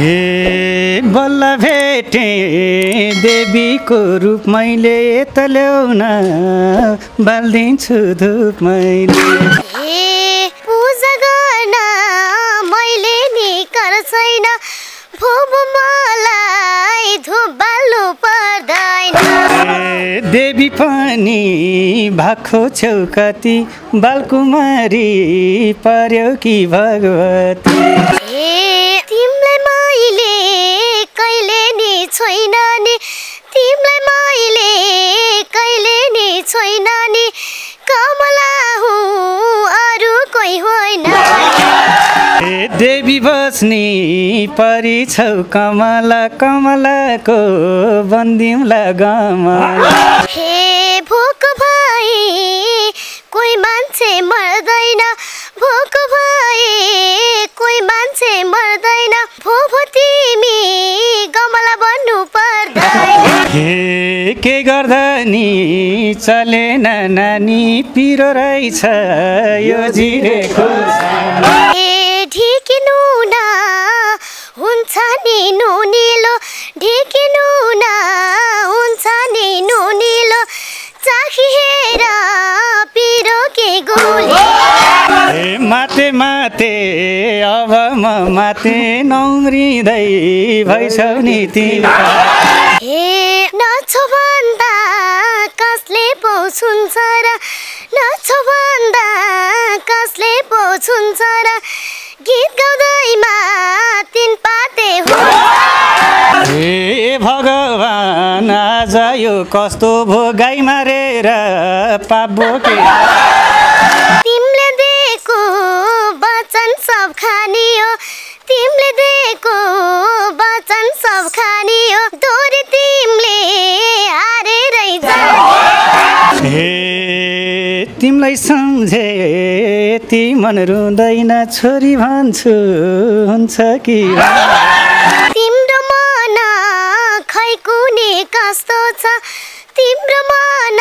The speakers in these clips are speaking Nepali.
हे बल्ल भेटे देवीको रूप मैले त ल्याउन बाल्दिन्छु धुप मैले पूजा गर्न मैले नि कर छैन भोब मलाई धुप बाल्नु पर्दैन देवी पनि भाखो छेउ कति बालकुमारी पर्यो कि भगवती तिमीलाई मैले कहिले नि छैन नि तिमीलाई मैले कहिले नि छैन नि कमला हुँ अरू कोही होइन देवी बस्नी परी छौ कमला कमलाको बन्दिमला गमला हे भोक भए कोही मान्छे मर्दैन भोक भए कोही मान्छे मर्दैन भोभो तिमी गमला बन्नु पर्दैन हे के गर्दा नि चलेन नानी पिरो रहेछ यो जिरेको ढिकिनु न हुन्छ नि नुनिलो ढिकिनु न हुन्छ नि नुनिलो चाखिएर पिरो के गोली माते माते अब म माते नौम्रिँदै भइसौ नि तिमी हे नछो भन्दा कसले पो सुन्छ र नछो भन्दा कसले पो सुन्छ र गीत गाउँदैमा तिन पाते हो हे भगवान आज यो कस्तो भो गाई मारेर पाप बोके तिमीले दिएको वचन सब खानियो तिमीले दिएको वचन सब खानियो दोरी तिमीले हारेरै जाने हे तिमीलाई सम्झे ती मन रुँदैन छोरी भन्छु हुन्छ कि तिम्रो मन खै कुनी कस्तो छ तिम्रो मन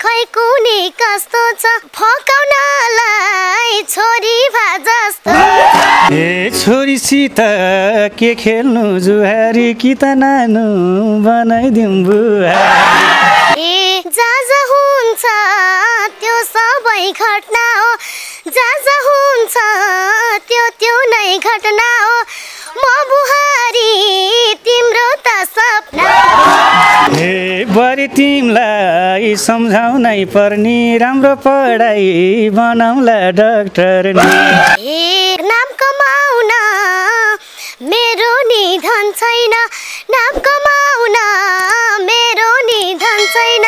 खै कुनी कस्तो छ फकाउनलाई छोरी भा जस्तो हे छोरीसित के खेल्नु जुहारी कि त नानु बनाइदिउँ बुहारी ए जा हुन्छ त्यो सबै घटना हो जा हुन्छ त्यो नै घटना हो म बुहारी तिम्रो त सपना हे बरी तिमीलाई सम्झाउनै पर्ने राम्रो पढाइ बनाउला डाक्टर नि ए नाम कमाउन मेरो निधन छैन नाम कमाउन मेरो निधन छैन